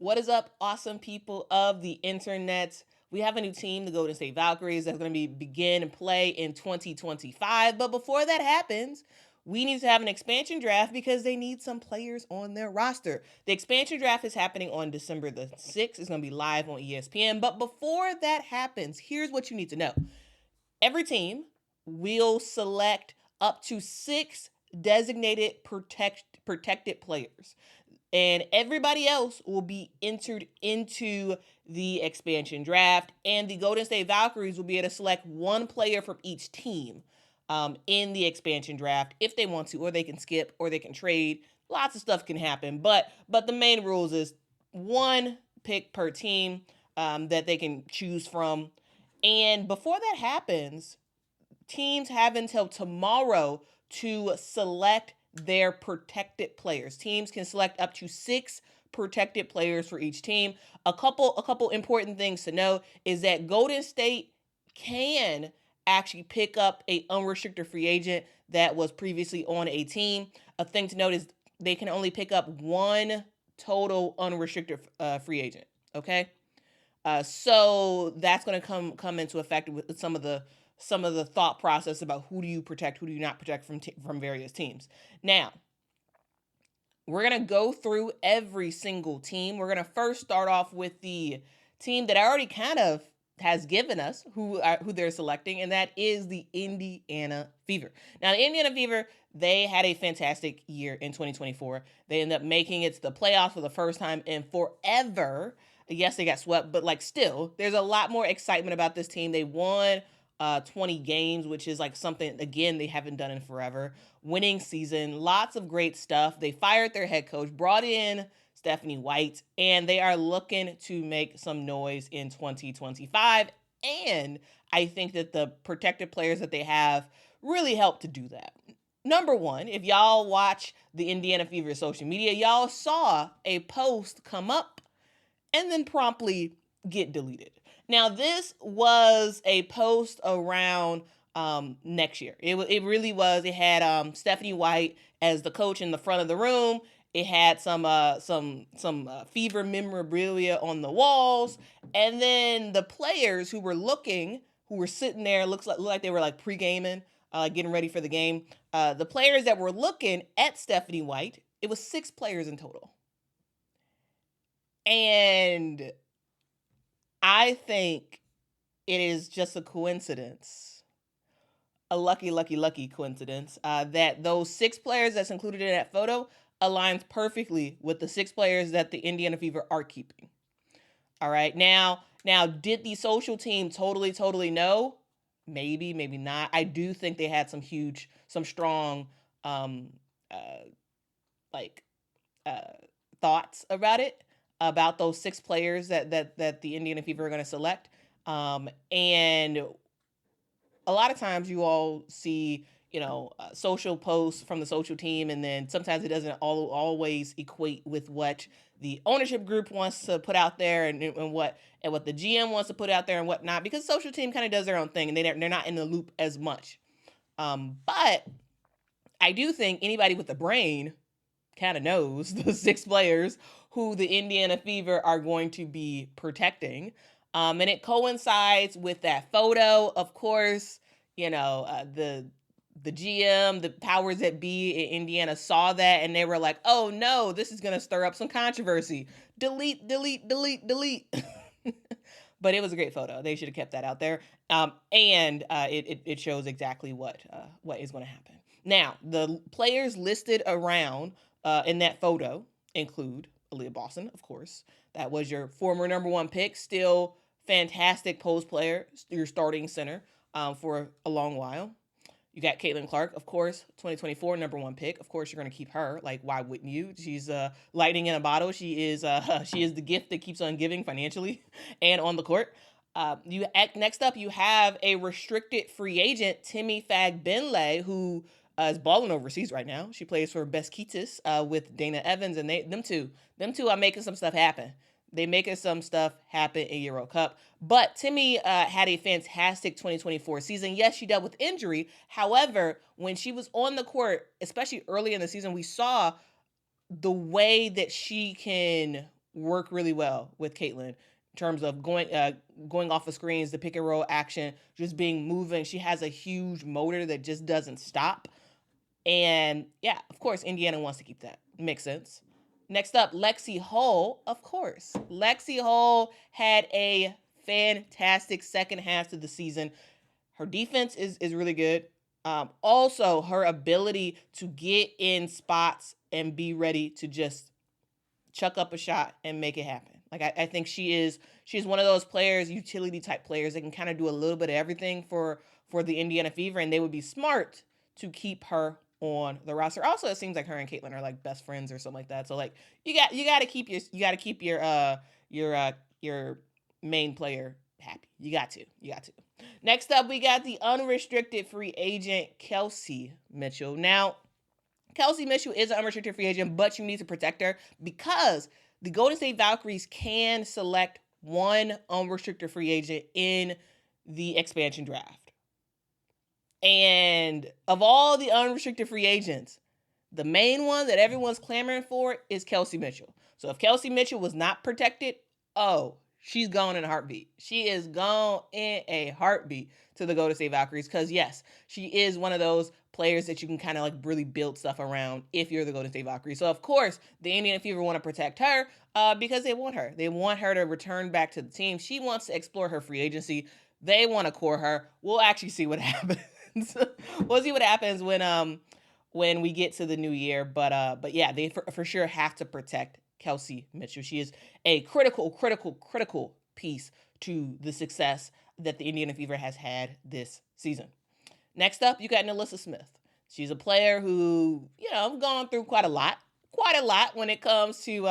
What is up, awesome people of the internet? We have a new team, the Golden State Valkyries, that's going to begin and play in 2025. But before that happens, we need to have an expansion draft because they need some players on their roster. The expansion draft is happening on December the 6th. It's going to be live on ESPN. But before that happens, here's what you need to know. Every team will select up to 6 designated protected players, and everybody else will be entered into the expansion draft, and the Golden State Valkyries will be able to select one player from each team in the expansion draft if they want to, or they can skip, or they can trade. Lots of stuff can happen, but the main rules is one pick per team that they can choose from. And before that happens, teams have until tomorrow to select their protected players. Teams can select up to 6 protected players for each team. A couple important things to know is that Golden State can actually pick up a unrestricted free agent that was previously on a team. A thing to note is they can only pick up one total unrestricted free agent. Okay, so that's going to come into effect with some of the thought process about who do you protect, who do you not protect from various teams. Now, we're going to go through every single team. We're going to first start off with the team that already kind of has given us who they're selecting, and that is the Indiana Fever. Now, the Indiana Fever, they had a fantastic year in 2024. They ended up making it to the playoffs for the first time in forever. Yes, they got swept, but still, there's a lot more excitement about this team. They won 20 games, which is something, again, they haven't done in forever. Winning season, lots of great stuff. They fired their head coach, brought in Stephanie White, and they are looking to make some noise in 2025. And I think that the protected players that they have really help to do that. Number one, if y'all watch the Indiana Fever social media, y'all saw a post come up and then promptly get deleted. Now, this was a post around next year. It really was. It had Stephanie White as the coach in the front of the room. It had some Fever memorabilia on the walls, and then the players who were sitting there, looked like they were pre-gaming, getting ready for the game. The players that were looking at Stephanie White, it was 6 players in total. And I think it is just a coincidence, a lucky coincidence, that those 6 players that's included in that photo aligns perfectly with the 6 players that the Indiana Fever are keeping. All right. Now, did the social team totally know? Maybe not. I do think they had some strong, thoughts about it, about those 6 players that the Indiana Fever are going to select. And a lot of times you all see, social posts from the social team, and then sometimes it doesn't always equate with what the ownership group wants to put out there, and what the GM wants to put out there and whatnot, because social team kind of does their own thing, and they're not in the loop as much. But I do think anybody with a brain kind of knows the 6 players who the Indiana Fever are going to be protecting. And it coincides with that photo. Of course, the GM, the powers that be in Indiana saw that, and they were like, oh no, this is going to stir up some controversy. Delete. But it was a great photo. They should have kept that out there. And it shows exactly what is going to happen. Now, the players listed around in that photo include Aaliyah Boston, of course. That was your former number 1 pick, still fantastic post player, your starting center for a long while. You got Caitlin Clark, of course, 2024 number 1 pick. Of course, you're going to keep her. Why wouldn't you? She's lightning in a bottle. She is the gift that keeps on giving financially and on the court. Next up, you have a restricted free agent, Timmy Fagbenle, who is balling overseas right now. She plays for Besiktas with Dana Evans, and them two are making some stuff happen. They making some stuff happen in Euro Cup. But Timmy had a fantastic 2024 season. Yes, she dealt with injury. However, when she was on the court, especially early in the season, we saw the way that she can work really well with Caitlin in terms of going off of screens, the pick and roll action, just being moving. She has a huge motor that just doesn't stop. And yeah, of course, Indiana wants to keep that. Makes sense. Next up, Lexi Hull. Of course, Lexi Hull had a fantastic second half to the season. Her defense is really good. Also, her ability to get in spots and be ready to just chuck up a shot and make it happen. Like I think she's one of those players, utility type players that can kind of do a little bit of everything for the Indiana Fever, and they would be smart to keep her on the roster. Also, it seems like her and Caitlin are like best friends or something like that. So like you got to keep your main player happy. You got to. Next up, we got the unrestricted free agent Kelsey Mitchell. Now, Kelsey Mitchell is an unrestricted free agent, but you need to protect her because the Golden State Valkyries can select one unrestricted free agent in the expansion draft. And of all the unrestricted free agents, the main one that everyone's clamoring for is Kelsey Mitchell. So if Kelsey Mitchell was not protected, she's gone in a heartbeat. She is gone in a heartbeat to the Golden State Valkyries because, yes, she is one of those players that you can kind of like really build stuff around if you're the Golden State Valkyries. So, of course, the Indiana Fever want to protect her because they want her. They want her to return back to the team. She wants to explore her free agency. They want to core her. We'll actually see what happens. We'll see what happens when we get to the new year. But yeah, they for sure have to protect Kelsey Mitchell. She is a critical piece to the success that the Indiana Fever has had this season. Next up, you got Nalissa Smith. She's a player who, gone through quite a lot when it comes to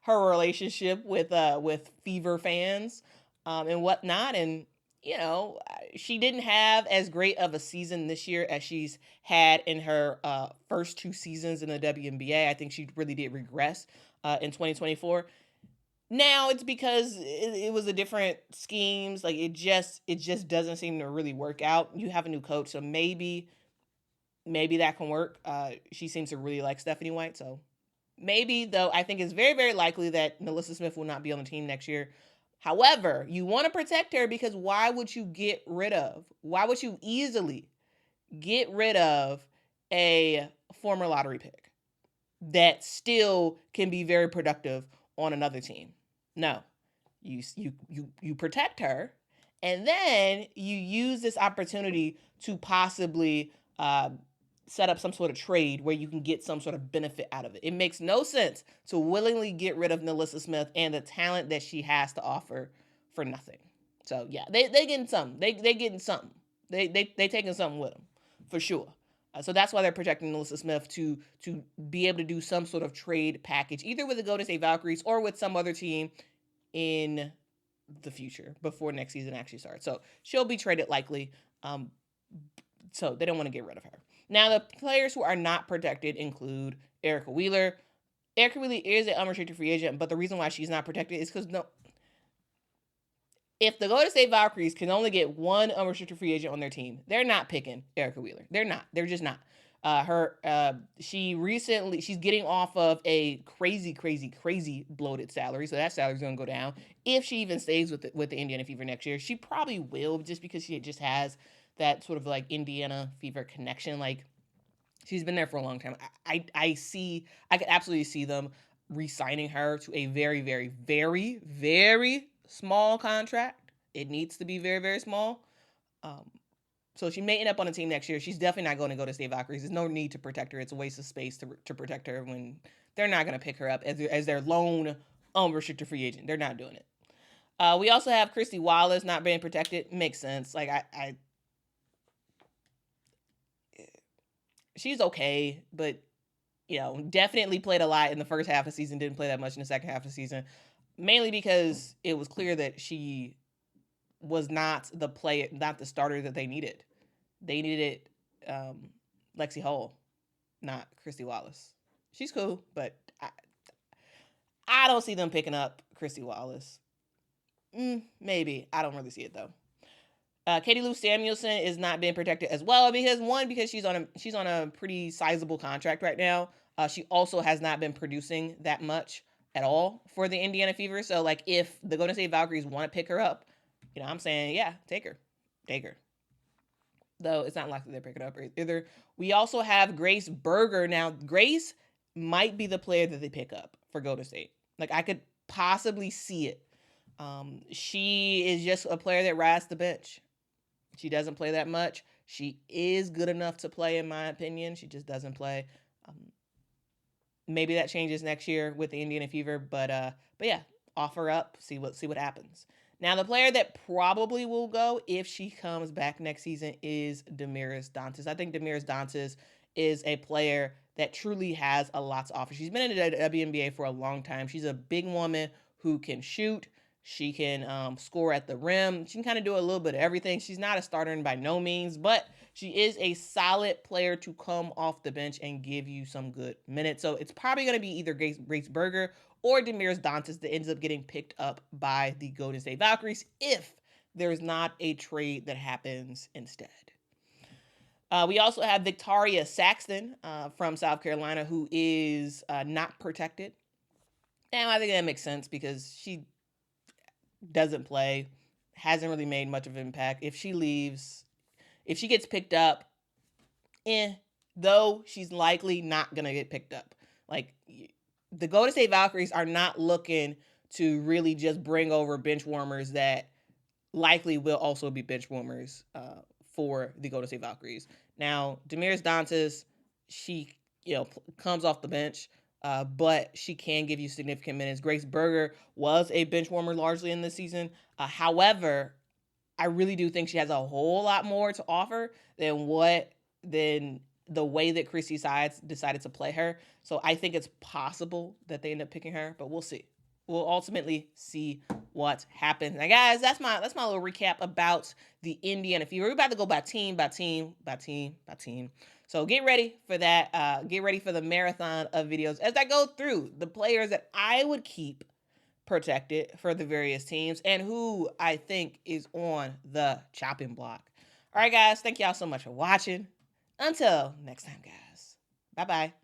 her relationship with Fever fans and whatnot. And, she didn't have as great of a season this year as she's had in her first 2 seasons in the WNBA. I think she really did regress in 2024. Now it's because it was a different schemes. Like it just doesn't seem to really work out. You have a new coach, so maybe that can work. She seems to really like Stephanie White, so maybe, though I think it's very, very likely that Nalissa Smith will not be on the team next year. However, you want to protect her because why would you easily get rid of a former lottery pick that still can be very productive on another team? No, you protect her, and then you use this opportunity to possibly set up some sort of trade where you can get some sort of benefit out of it. It makes no sense to willingly get rid of Nalissa Smith and the talent that she has to offer for nothing. So yeah, they getting something. They getting something. They taking something with them for sure. So that's why they're protecting Nalissa Smith to be able to do some sort of trade package, either with the Golden State Valkyries or with some other team in the future before next season actually starts. So she'll be traded likely. So they don't want to get rid of her. Now, the players who are not protected include Erica Wheeler. Erica Wheeler is an unrestricted free agent, but the reason why she's not protected is because if the Golden State Valkyries can only get one unrestricted free agent on their team, they're not picking Erica Wheeler. They're not. They're just not. She's getting off of a crazy bloated salary, so that salary's gonna go down. If she even stays with the Indiana Fever next year, she probably will, just because she just has that sort of like Indiana Fever connection. Like she's been there for a long time. I could absolutely see them re-signing her to a very, very, very, very small contract. It needs to be very, very small. So she may end up on a team next year. She's definitely not going to go to State Valkyries. There's no need to protect her. It's a waste of space to protect her when they're not going to pick her up as their lone unrestricted free agent. They're not doing it. We also have Christy Wallace not being protected. Makes sense. Like she's okay, but definitely played a lot in the first half of the season. Didn't play that much in the second half of the season, mainly because it was clear that she was not the starter that they needed. They needed Lexi Hull, not Christy Wallace. She's cool, but I don't see them picking up Christy Wallace. Maybe. I don't really see it, though. Katie Lou Samuelson is not being protected as well because she's on a pretty sizable contract right now. She also has not been producing that much at all for the Indiana Fever. So, like, if the Golden State Valkyries want to pick her up, I'm saying, yeah, take her. Take her. Though it's not likely they're picking up either. We also have Grace Berger. Now, Grace might be the player that they pick up for Golden State. Like, I could possibly see it. She is just a player that rides the bench. She doesn't play that much. She is good enough to play, in my opinion. She just doesn't play. Maybe that changes next year with the Indiana Fever, but yeah, offer up, see what happens. Now, the player that probably will go if she comes back next season is Damaris Dantas. I think Damaris Dantas is a player that truly has a lot to offer. She's been in the WNBA for a long time. She's a big woman who can shoot. She can score at the rim. She can kind of do a little bit of everything. She's not a starter by no means, but she is a solid player to come off the bench and give you some good minutes. So it's probably going to be either Grace Berger or Damaris Dantas that ends up getting picked up by the Golden State Valkyries if there's not a trade that happens instead. We also have Victoria Saxton from South Carolina, who is not protected. And I think that makes sense because she doesn't play, hasn't really made much of an impact. If she leaves, if she gets picked up, though she's likely not going to get picked up. Like, the Golden State Valkyries are not looking to really just bring over bench warmers that likely will also be bench warmers for the Golden State Valkyries. Now, Damaris Dantas, she comes off the bench, but she can give you significant minutes. Grace Berger was a bench warmer largely in this season. However, I really do think she has a whole lot more to offer than the way that Chrissy Sides decided to play her. So I think it's possible that they end up picking her, but we'll see. We'll ultimately see what happens. Now, guys, that's my little recap about the Indiana Fever. We're about to go by team. So get ready for that. Get ready for the marathon of videos as I go through the players that I would keep protected for the various teams and who I think is on the chopping block. All right, guys, thank y'all so much for watching. Until next time, guys. Bye-bye.